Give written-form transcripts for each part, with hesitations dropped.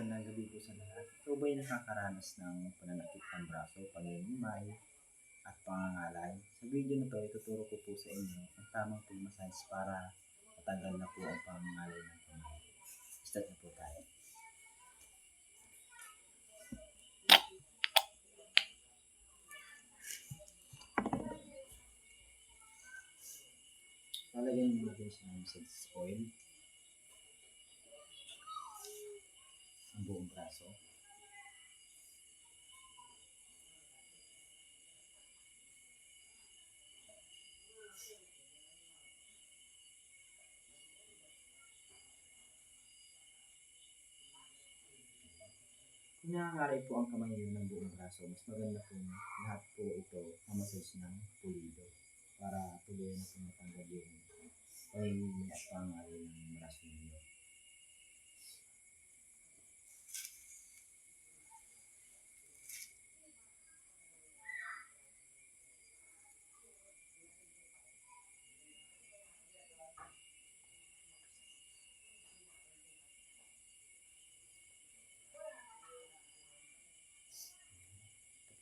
magandang gabi po sa lahat. Ikaw ba'y nakakaranas ng pananakit ng braso, pangingimay, at pangangalay? Sa video na to, ituturo ko po sa inyo ang tamang pag-massage para matanggal na po ang pangangalay ng kamay. Start na po tayo. Lalagyan mo natin siya ng massage oil, ang buong braso. Kung nangangalay po ang kamay niyo ng buong braso, mas maganda po lahat po ito ang massage ng pulido para tuloy na po matanggal yung pangingimay at pangangalay ng braso niyo.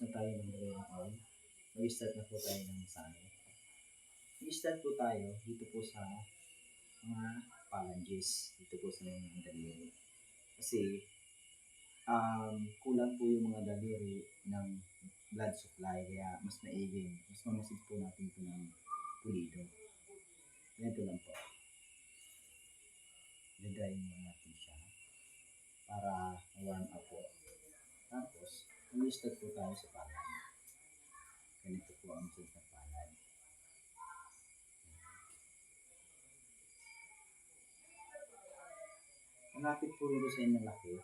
Na tayo maglagay ng oil. Mag-start na po tayo ng massage. Mag-start po tayo dito po sa mga phalanges, dito po sa mga daliri. Kasi kulang po yung mga daliri ng blood supply, kaya mas maiging, mas mamasid po natin ito ng pulido. Ganito lang po. Lagay mo natin siya para ma-warm up po. Tapos, mag-start po tayo sa palad. Ganito po ang massage ng palad. Malapit po rito sa inalaki.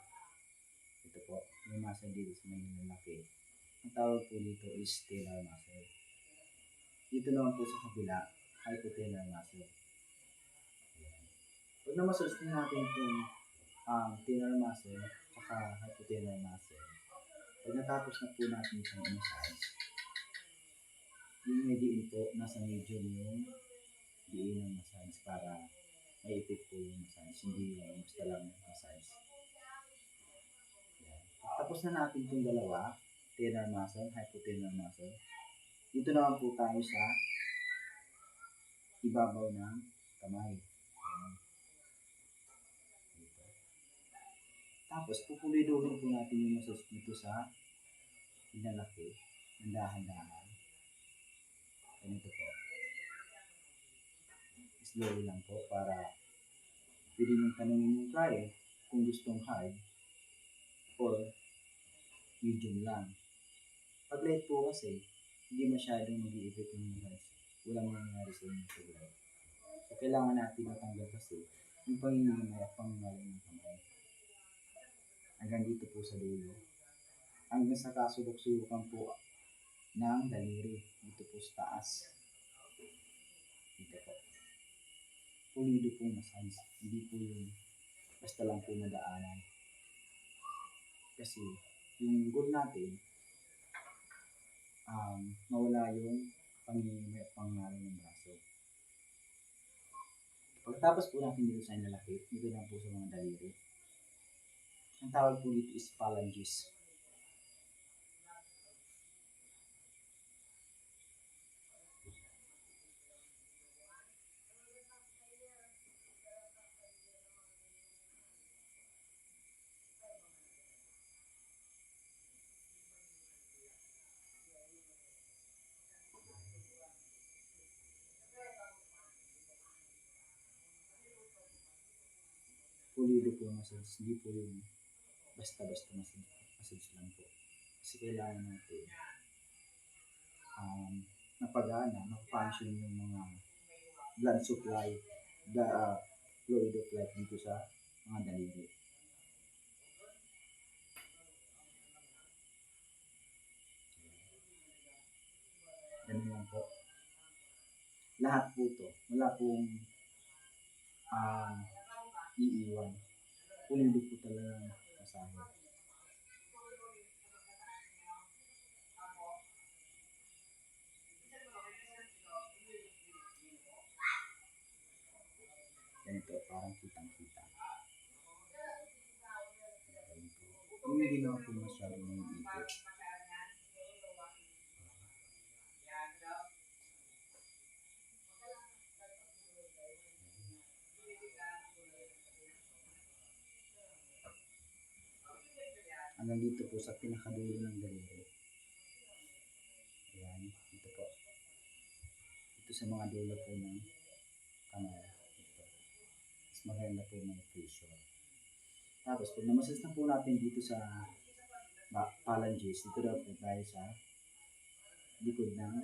Ito po, may muscle dito sa may inalaki. Ang tawag po dito is talar muscle. Dito naman po sa kabila, hypotalar muscle. Pag na-massage natin itong talar muscle at hypotalar muscle, pag natapos na po natin itong massage, yung may diin po, nasa medium yung diin ng massage para maipit po yung massage, hindi yung basta lang massage. Yan. Tapos na natin itong dalawa, talar muscle, hypotalar muscle. Dito naman po tayo sa ibabaw ng kamay. Yan. Dito. Tapos pupuliduhin po natin yung massage dito sa inalaki, ng dahan-dahan. Ganito po. Slowly lang po para pwede nyung tanongin yung client kung gustong hard or medium lang. Pag light po kasi, hindi masyadong mag-i-effect yung massage. Walang mangyayari sa inyo pag light. So, kailangan natin matanggal kasi yung pangingimay at pangangalay ng kamay. Hanggang dito po sa dulo. Hanggang sa kasulok-sulukan po ng daliri. Dito po sa taas. Dito po. Pulido po massage. Hindi po yung basta lang po madaanan. Kasi yung goal natin, mawala yung pangingimay at pangangalay ng braso. Pagkatapos po natin dito sa inalaki, dito lang po sa mga daliri. Ang tawag po dito is phalanges. Pulido po massage, hindi po yung basta-basta massage lang po. Kasi kailangan natin napagana, mafunction yung mga blood supply, the fluid of life dito sa mga daliri. Ganun lang po. Lahat po to, wala pong iiwan. Pulido po talaga masahe. Ganito, parang kitang-kita. hindi naman po masyadong naiipit. Hanggang dito po sa pinakadulo ng daliri. Ayan, dito po. Ito sa mga dulo po ng kamay. Ito. Mas maganda po may pressure. Tapos pag namasas na po natin dito sa phalanges, dito daw po tayo sa likod ng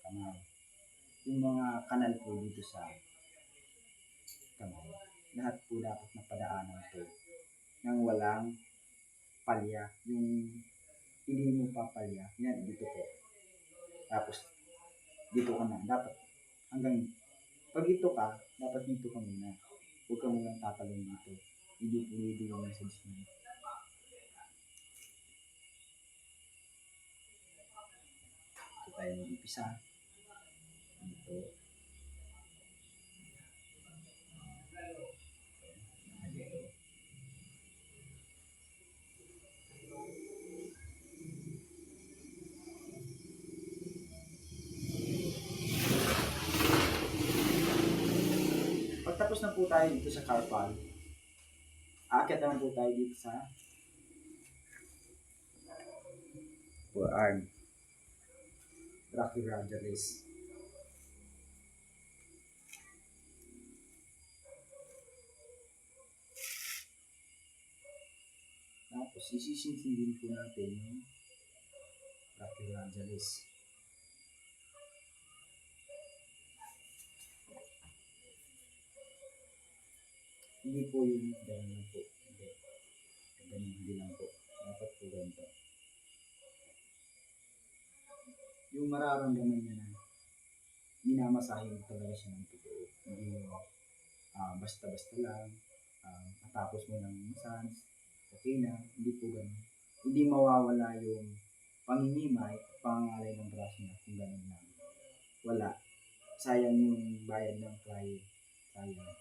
kamay. Yung mga kanal po dito sa kamay, lahat po dapat napadaanan po nang walang palya. Yung hindi mo papalya, yan dito po. Tapos dito ka na, dapat hanggang pag ito ka, dapat dito ka muna. Huwag ka muna tatalong dito. Hindi po yung message mo. Ito tayo mag-ipisa. Dito. Pagtapos na po tayo dito sa carpal, aakyat naman po tayo dito sa forearm, brachioradialis. Tapos isisinsin po natin yung brachioradialis. Hindi po yung gano'n lang po. Hindi lang po. Dapat po ganito. Yung mararamdaman niya na minamasahin talaga siya ng totoo. Hindi basta-basta lang. Matapos mo ng massage, okay na. Hindi po ganun. Hindi mawawala yung pangingimay at pangangalay ng braso niya kung ganun lang. Wala. Sayang yung bayad ng client. Sayang.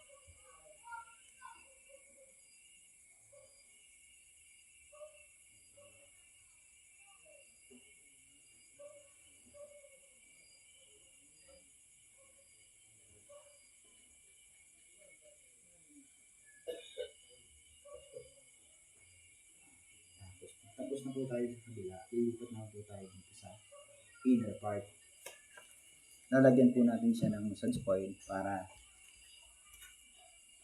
Tapos na po tayo sa kabila, lilipat na po tayo dito sa inner part. Lalagyan po natin siya ng massage point para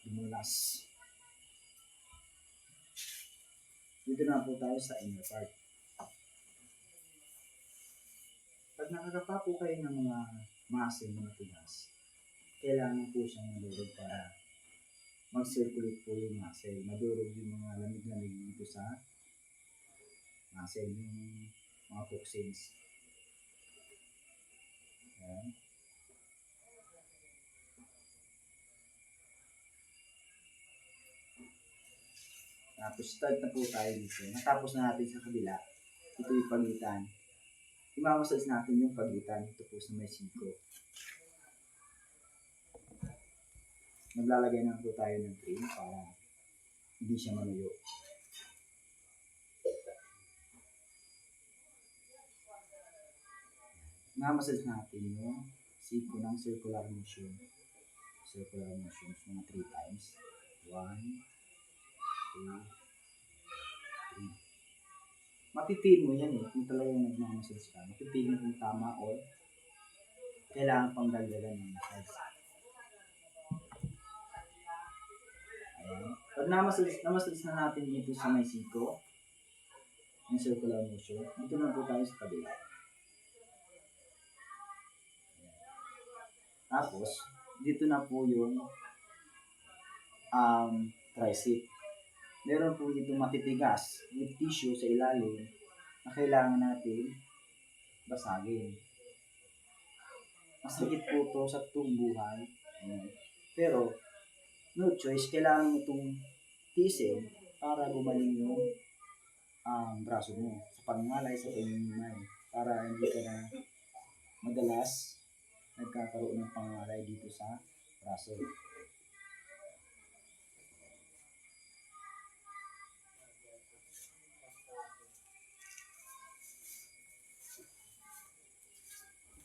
lumulas. Dito na po tayo sa inner part. Pag nakakapa po kayo ng mga muscle na matigas, kailangan po siyang madurog para mag-circulate po yung muscle. Madurog yung mga lamig-lamig dito sa muscle, yung mga toxins. Ayan. Tapos start na po tayo dito. Natapos na natin sa kabila. Ito yung pagitan. Imamassage natin yung pagitan. Ito po sa may siko. Maglalagay na po tayo ng cream para hindi siya maluyo. Imamassage natin yung siko ng circular motion. Circular motion. Mga 3 times. 1, 2, 3. Mapipil mo yan kung talagang nagmamassage ka. Mapipil mo kung tama o kailangan pang dagdagan ng massage. Ayan. Pag namassage na natin dito sa may siko, yung circular motion, dito na po tayo sa kabila. Tapos, dito na po yung tricep. Meron po dito matitigas with tissue sa ilalim na kailangan natin basagin. Masakit po to sa tumbuhan. Pero, no choice, kailangan mo itong tiisin para gumaling yung braso mo sa pangalay, sa pangingimay, para hindi ka na madalas nagkakaroon ng pangalay dito sa braso.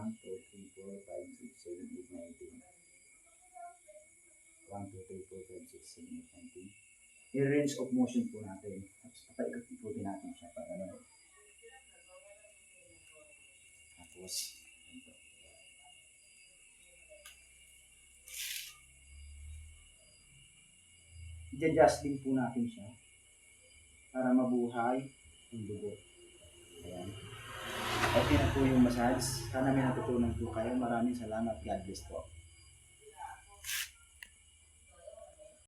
1, 2, 3, 4, 5, 6, 7, 8, 9, 10. 1, 2, 3, 4, 5, 6, 7, 8, 9, 10. Yung range of motion po natin. Tapos papaikot-ikutin natin siya para ano. Tapos, ito. I-adjust din po natin siya para mabuhay yung dugo. Ayan. Okay na po yung massage. Sana may natutunan po kayo. Maraming salamat. God bless po.